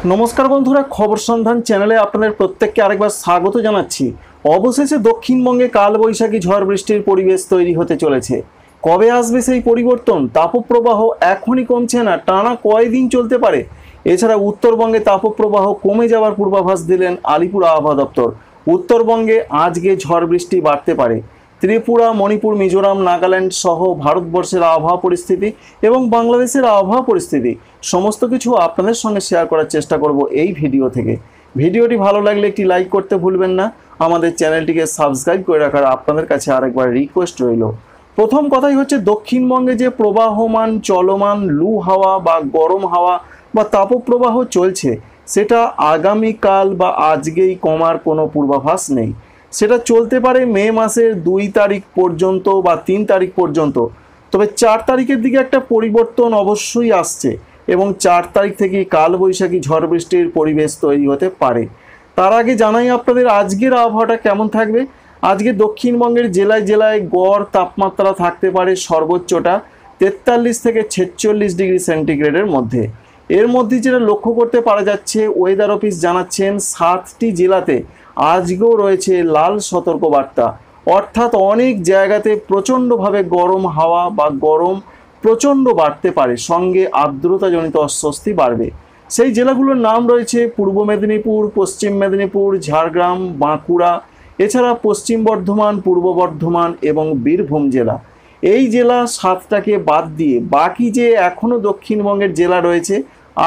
নমস্কার বন্ধুরা, খবর সন্ধান চ্যানেলে আপনাদের প্রত্যেককে আরেকবার স্বাগত জানাচ্ছি। অবশেষে দক্ষিণবঙ্গে কালবৈশাখী ঝড় বৃষ্টির পরিবেশ তৈরি হতে চলেছে। কবে আসবে সেই পরিবর্তন? তাপপ্রবাহ এখনই কমছে না, টানা কয়দিন চলতে পারে। এছাড়া উত্তরবঙ্গে তাপপ্রবাহ কমে যাওয়ার পূর্বাভাস দিলেন আলিপুর আবহাওয়া দপ্তর। উত্তরবঙ্গে আজকে ঝড় বৃষ্টি বাড়তে পারে। ত্রিপুরা, মণিপুর, মিজোরাম, নাগাল্যান্ড সহ ভারতবর্ষের আবহাওয়া পরিস্থিতি এবং বাংলাদেশের আবহাওয়া পরিস্থিতি সমস্ত কিছু আপনাদের সঙ্গে শেয়ার করার চেষ্টা করব এই ভিডিও থেকে। ভিডিওটি ভালো লাগলে একটি লাইক করতে ভুলবেন না। আমাদের চ্যানেলটিকে সাবস্ক্রাইব করে রাখার আপনাদের কাছে আরেকবার রিকোয়েস্ট রইল। প্রথম কথাই হচ্ছে, দক্ষিণবঙ্গে যে প্রবাহমান চলমান লু হাওয়া বা গরম হাওয়া বা তাপপ্রবাহ চলছে, সেটা আগামীকাল বা আজকেই কমার কোনো পূর্বাভাস নেই। সেটা চলতে পারে মে মাসের 2 তারিখ পর্যন্ত বা 3 তারিখ পর্যন্ত। তবে 4 তারিখের দিকে একটা পরিবর্তন অবশ্যই আসছে এবং 4 তারিখ থেকে কালবৈশাখী ঝড় বৃষ্টির পরিবেশ তৈরি হতে পারে। তার আগে জানাই আপনাদের আজকের আবহাওয়াটা কেমন থাকবে। আজকে দক্ষিণবঙ্গের জেলায় জেলায় গড় তাপমাত্রা থাকতে পারে সর্বোচ্চটা 43 থেকে 46 ডিগ্রি সেন্টিগ্রেডের মধ্যে। এর মধ্যে যেটা লক্ষ্য করতে পারা যাচ্ছে, ওয়েদার অফিস জানাচ্ছেন 7টি জেলাতে আজকেও রয়েছে লাল সতর্কবার্তা। অর্থাৎ অনেক জায়গাতে প্রচণ্ডভাবে গরম হাওয়া বা গরম প্রচণ্ড বাড়তে পারে, সঙ্গে আর্দ্রতাজনিত অস্বস্তি বাড়বে। সেই জেলাগুলোর নাম রয়েছে পূর্ব মেদিনীপুর, পশ্চিম মেদিনীপুর, ঝাড়গ্রাম, বাঁকুড়া, এছাড়া পশ্চিম বর্ধমান, পূর্ব বর্ধমান এবং বীরভূম জেলা। এই জেলা 7টাকে বাদ দিয়ে বাকি যে এখনও দক্ষিণবঙ্গের জেলা রয়েছে,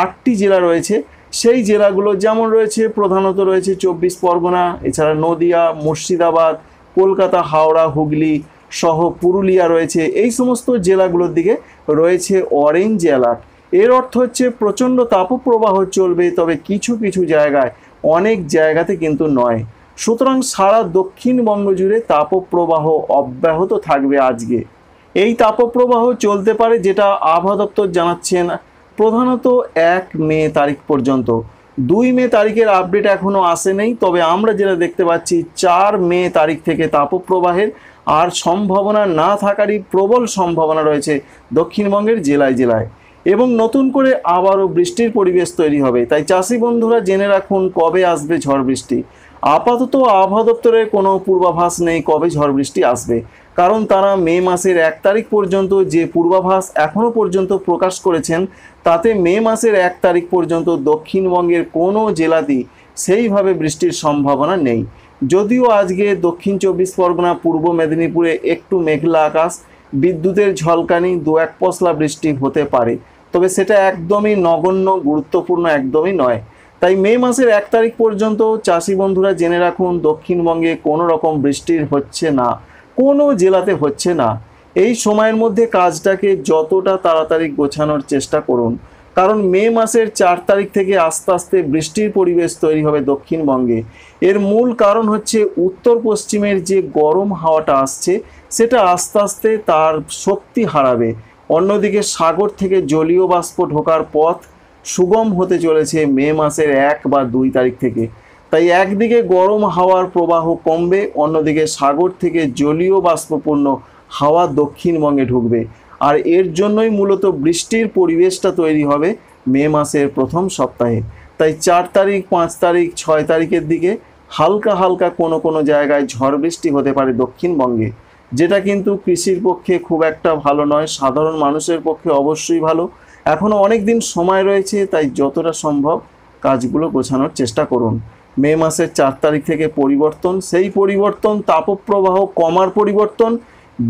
8টি জেলা রয়েছে, সেই জেলাগুলো যেমন রয়েছে, প্রধানত রয়েছে 24 পরগনা, এছাড়া নদিয়া, মুর্শিদাবাদ, কলকাতা, হাওড়া, হুগলি সহ পুরুলিয়া রয়েছে। এই সমস্ত জেলাগুলোর দিকে রয়েছে অরেঞ্জ অ্যালার্ট। এর অর্থ হচ্ছে প্রচণ্ড তাপপ্রবাহ চলবে, তবে কিছু কিছু জায়গায়, অনেক জায়গাতে কিন্তু নয়। সুতরাং সারা দক্ষিণবঙ্গ জুড়ে তাপপ্রবাহ অব্যাহত থাকবে আজকে। এই তাপপ্রবাহ চলতে পারে, যেটা আবহাওয়া দপ্তর জানাচ্ছেন, প্রধানত 1 মে তারিখ পর্যন্ত। 2 মে তারিখের আপডেট এখনও আসে নেই, তবে আমরা যেটা দেখতে পাচ্ছি 4 মে তারিখ থেকে তাপপ্রবাহের আর সম্ভাবনা না থাকারই প্রবল সম্ভাবনা রয়েছে দক্ষিণবঙ্গের জেলায় জেলায়। এবং নতুন করে আবারও বৃষ্টির পরিবেশ তৈরি হবে। তাই চাষি বন্ধুরা জেনে রাখুন কবে আসবে ঝড় বৃষ্টি। আপাতত আবহাওয়া দপ্তরের কোনো পূর্বাভাস নেই কবে ঝড় বৃষ্টি আসবে, কারণ তারা মে মাসের 1 তারিখ পর্যন্ত যে পূর্বাভাস এখনও পর্যন্ত প্রকাশ করেছেন, তাতে মে মাসের 1 তারিখ পর্যন্ত দক্ষিণবঙ্গের কোনো জেলাতেই সেইভাবে বৃষ্টির সম্ভাবনা নেই। যদিও আজকে দক্ষিণ 24 পরগনা, পূর্ব মেদিনীপুরে একটু মেঘলা আকাশ, বিদ্যুতের ঝলকানি, 2-1 পশলা বৃষ্টি হতে পারে, তবে সেটা একদমই নগণ্য, গুরুত্বপূর্ণ একদমই নয়। তাই মে মাসের 1 তারিখ পর্যন্ত চাষি বন্ধুরা জেনে রাখুন দক্ষিণবঙ্গে কোনো রকম বৃষ্টি হচ্ছে না, কোনো জেলাতে হচ্ছে না। এই সময়ের মধ্যে কাজটাকে যতটা তাড়াতাড়ি গোছানোর চেষ্টা করুন, কারণ মে মাসের 4 তারিখ থেকে আস্তে আস্তে বৃষ্টির পরিবেশ তৈরি হবে দক্ষিণবঙ্গে। এর মূল কারণ হচ্ছে উত্তর পশ্চিমের যে গরম হাওয়াটা আসছে, সেটা আস্তে আস্তে তার শক্তি হারাবে। অন্যদিকে সাগর থেকে জলীয় বাষ্প ঢোকার পথ সুগম হতে চলেছে মে মাসের 1 বা 2 তারিখ থেকে। তাই একদিকে গরম হাওয়ার প্রবাহ কমবে, অন্যদিকে সাগর থেকে জলীয় বাষ্পপূর্ণ হাওয়া দক্ষিণবঙ্গে ঢুকবে। আর এর জন্যই মূলত বৃষ্টির পরিবেশটা তৈরি হবে মে মাসের প্রথম সপ্তাহে। তাই 4 তারিখ, 5 তারিখ, 6 তারিখের দিকে হালকা হালকা কোনো কোনো জায়গায় ঝড় বৃষ্টি হতে পারে দক্ষিণবঙ্গে, যেটা কিন্তু কৃষির পক্ষে খুব একটা ভালো নয়, সাধারণ মানুষের পক্ষে অবশ্যই ভালো। এখনও অনেক দিন সময় রয়েছে, তাই যতটা সম্ভব কাজগুলো গোছানোর চেষ্টা করুন। মে মাসের 4 তারিখ থেকে পরিবর্তন, সেই পরিবর্তন তাপপ্রবাহ কমার পরিবর্তন,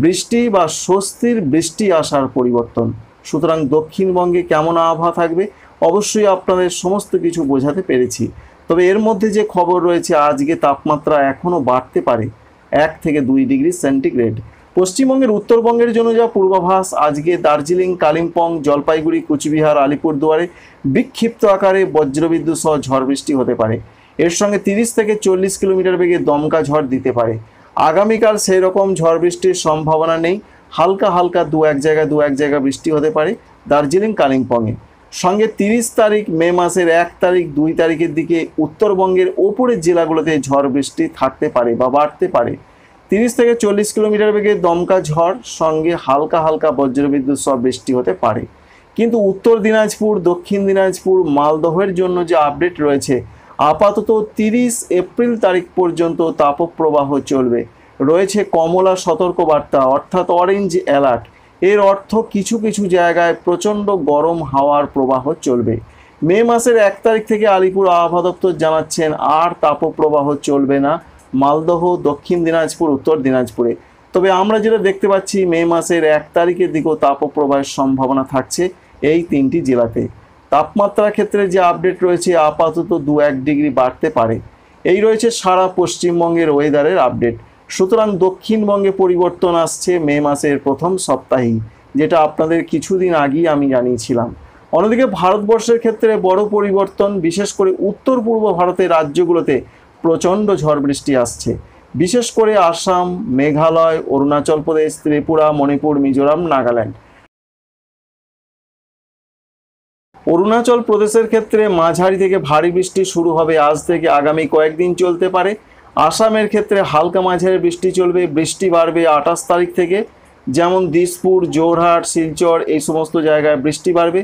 বৃষ্টি বা স্বস্তির বৃষ্টি আসার পরিবর্তন। সুতরাং দক্ষিণবঙ্গে কেমন আবহাওয়া থাকবে অবশ্যই আপনাদের সমস্ত কিছু বোঝাতে পেরেছি। তবে এর মধ্যে যে খবর রয়েছে, আজকে তাপমাত্রা এখনও বাড়তে পারে 1 থেকে 2 ডিগ্রি সেন্টিগ্রেড। পশ্চিমবঙ্গের উত্তরবঙ্গের জন্য যা পূর্বাভাস, আজকে দার্জিলিং, কালিম্পং, জলপাইগুড়ি, কুচবিহার, আলিপুরদুয়ারে বিক্ষিপ্ত আকারে বজ্রবিদ্যুৎ সহ ঝড় বৃষ্টি হতে পারে। এর সঙ্গে 30 থেকে 40 কিলোমিটার বেগে দমকা ঝড় দিতে পারে। আগামীকাল সেই রকম ঝড় বৃষ্টির সম্ভাবনা নেই, হালকা হালকা 2-1 জায়গায় বৃষ্টি হতে পারে দার্জিলিং, কালিম্পংয়ে। সঙ্গে 30 তারিখ মে মাসের 1 তারিখ, 2 তারিখের দিকে উত্তরবঙ্গের ওপরের জেলাগুলোতে ঝড় বৃষ্টি থাকতে পারে বা বাড়তে পারে। 30 থেকে 40 কিলোমিটার বেগে দমকা ঝড়, সঙ্গে হালকা হালকা বজ্রবিদ্যুৎ সহ বৃষ্টি হতে পারে। কিন্তু উত্তর দিনাজপুর, দক্ষিণ দিনাজপুর, মালদহের জন্য যে আপডেট রয়েছে, আপাতত 30 এপ্রিল তারিখ পর্যন্ত তাপপ্রবাহ চলবে। রয়েছে কমলা সতর্কবার্তা অর্থাৎ অরেঞ্জ অ্যালার্ট। এর অর্থ কিছু কিছু জায়গায় প্রচণ্ড গরম হাওয়ার প্রবাহ চলবে। মে মাসের 1 তারিখ থেকে আলিপুর আবহাওয়া দপ্তর জানাচ্ছেন আর তাপপ্রবাহ চলবে না মালদহ, দক্ষিণ দিনাজপুর, উত্তর দিনাজপুরে। তবে আমরা যেটা দেখতে পাচ্ছি মে মাসের 1 তারিখের দিকেও তাপপ্রবাহের সম্ভাবনা থাকছে এই 3টি জেলাতে। তাপমাত্রার ক্ষেত্রে যে আপডেট রয়েছে আপাতত 2-1 ডিগ্রি বাড়তে পারে। এই রয়েছে সারা পশ্চিমবঙ্গের ওয়েদারের আপডেট। সুতরাং দক্ষিণবঙ্গে পরিবর্তন আসছে মে মাসের প্রথম সপ্তাহেই, যেটা আপনাদের কিছুদিন আগেই আমি জানিয়েছিলাম। অন্যদিকে ভারতবর্ষের ক্ষেত্রে বড় পরিবর্তন, বিশেষ করে উত্তর পূর্ব ভারতের রাজ্যগুলোতে প্রচণ্ড ঝড় বৃষ্টি আসছে। বিশেষ করে আসাম, মেঘালয়, অরুণাচল প্রদেশ, ত্রিপুরা, মণিপুর, মিজোরাম, নাগাল্যান্ড। অরুণাচল প্রদেশের ক্ষেত্রে মাঝারি থেকে ভারী বৃষ্টি শুরু হবে আজ থেকে, আগামী কয়েকদিন চলতে পারে। আসামের ক্ষেত্রে হালকা মাঝারি বৃষ্টি চলবে, বৃষ্টি বাড়বে 28 তারিখ থেকে, যেমন দিসপুর, জোরহাট, শিলচর এই সমস্ত জায়গায় বৃষ্টি বাড়বে।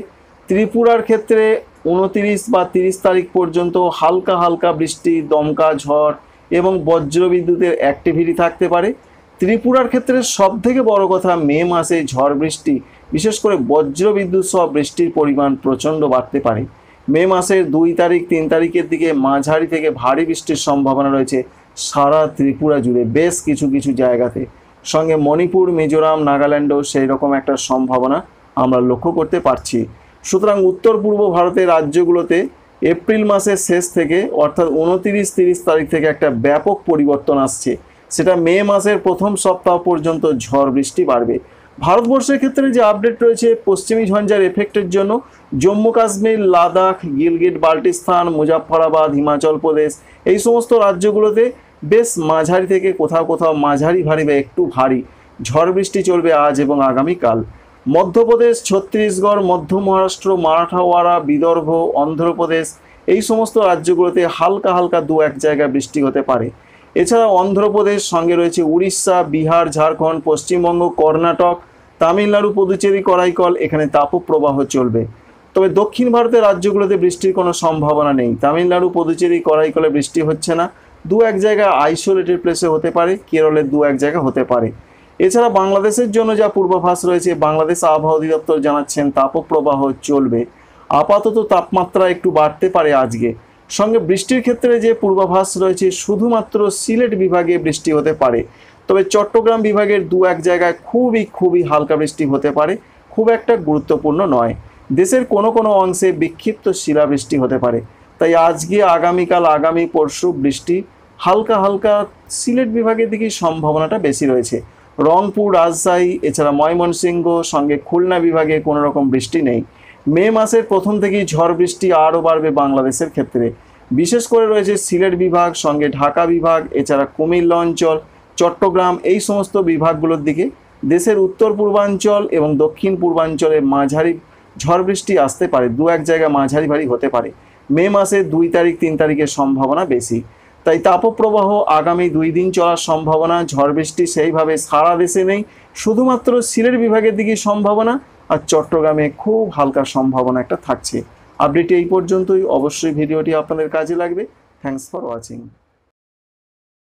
ত্রিপুরার ক্ষেত্রে 29 বা 30 তারিখ পর্যন্ত হালকা হালকা বৃষ্টি, দমকা ঝড় এবং বজ্রবিদ্যুতের অ্যাক্টিভিটি থাকতে পারে। ত্রিপুরার ক্ষেত্রে সবথেকে বড় কথা, মে মাসে ঝড় বৃষ্টি, বিশেষ করে বজ্রবিদ্যুৎ সহ বৃষ্টির পরিমাণ প্রচণ্ড বাড়তে পারে। মে মাসের 2 তারিখ 3 তারিখের দিকে মাঝারি থেকে ভারী বৃষ্টির সম্ভাবনা রয়েছে সারা ত্রিপুরা জুড়ে বেশ কিছু কিছু জায়গাতে। সঙ্গে মণিপুর, মিজোরাম, নাগাল্যান্ডও সেই রকম একটা সম্ভাবনা আমরা লক্ষ্য করতে পারছি। সুতরাং উত্তর পূর্ব ভারতের রাজ্যগুলোতে এপ্রিল মাসের শেষ থেকে অর্থাৎ 29-30 তারিখ থেকে একটা ব্যাপক পরিবর্তন আসছে। সেটা মে মাসের প্রথম সপ্তাহ পর্যন্ত ঝড় বৃষ্টি বাড়বে। ভারতবর্ষের ক্ষেত্রে যে আপডেট রয়েছে, পশ্চিমী ঝঞ্ঝার এফেক্টের জন্য জম্মু কাশ্মীর, লাদাখ, গিলগিট বাল্টিস্তান, মুজাফফরাবাদ, হিমাচল প্রদেশ এই সমস্ত রাজ্যগুলোতে বেশ মাঝারি থেকে কোথাও কোথাও মাঝারি ভারী বা একটু ভারী ঝড় বৃষ্টি চলবে আজ এবং আগামীকাল। মধ্যপ্রদেশ, ছত্তিশগড়, মধ্য মহারাষ্ট্র, মারাঠাওয়াড়া, বিদর্ভ, অন্ধ্রপ্রদেশ এই সমস্ত রাজ্যগুলোতে হালকা হালকা 2-1 জায়গায় বৃষ্টি হতে পারে। এছাড়া অন্ধ্রপ্রদেশ, সঙ্গে রয়েছে উড়িষ্যা, বিহার, ঝাড়খণ্ড, পশ্চিমবঙ্গ, কর্ণাটক, তামিলনাড়ু, পুদুচেরি, করাইকল এখানে তাপপ্রবাহ চলবে। তবে দক্ষিণ ভারতের রাজ্যগুলোতে বৃষ্টির কোনো সম্ভাবনা নেই। তামিলনাড়ু, পুদুচেরি, করাইকলে বৃষ্টি হচ্ছে না। 2-1 জায়গায় আইসোলেটেড প্লেসে হতে পারে, কেরলের 2-1 জায়গা হতে পারে। এছাড়া বাংলাদেশের জন্য যা পূর্বাভাস রয়েছে, বাংলাদেশ আবহাওয়া অধিদপ্তর জানাচ্ছেন তাপপ্রবাহ চলবে। আপাতত তাপমাত্রা একটু বাড়তে পারে আজকে। সঙ্গে বৃষ্টির ক্ষেত্রে যে পূর্বাভাস রয়েছে, শুধুমাত্র সিলেট বিভাগে বৃষ্টি হতে পারে। তবে চট্টগ্রাম বিভাগের 2-1 জায়গায় খুবই হালকা বৃষ্টি হতে পারে, খুব একটা গুরুত্বপূর্ণ নয়। দেশের কোনো কোনো অংশে বিক্ষিপ্ত শিলাবৃষ্টি হতে পারে। তাই আজকে, আগামীকাল, আগামী পরশু বৃষ্টি হালকা হালকা সিলেট বিভাগের দিকেই সম্ভাবনাটা বেশি রয়েছে। রংপুর, রাজশাহী, এছাড়া ময়মনসিংহ, সঙ্গে খুলনা বিভাগে কোনো রকম বৃষ্টি নেই। মে মাসের প্রথম থেকেই ঝড় বৃষ্টি আরও বাড়বে বাংলাদেশের ক্ষেত্রে। বিশেষ করে রয়েছে সিলেট বিভাগ, সঙ্গে ঢাকা বিভাগ, এছাড়া কুমিল্লা অঞ্চল, চট্টগ্রাম এই সমস্ত বিভাগগুলোর দিকে। দেশের উত্তর পূর্বাঞ্চল এবং দক্ষিণ পূর্বাঞ্চলে মাঝারি ঝড় বৃষ্টি আসতে পারে, 2-1 জায়গায় মাঝারি ভারী হতে পারে। মে মাসের 2 তারিখ 3 তারিখের সম্ভাবনা বেশি। তাই তাপপ্রবাহ আগামী 2 দিন চলার সম্ভাবনা। ঝড় বৃষ্টি সেইভাবে সারা দেশে নেই, শুধুমাত্র সিলেট বিভাগের দিকে সম্ভাবনা, আর চট্টগ্রামে খুব হালকা সম্ভাবনা একটা থাকছে। আপডেট এই পর্যন্তই। অবশ্যই ভিডিওটি আপনাদের কাজে লাগবে। Thanks for watching.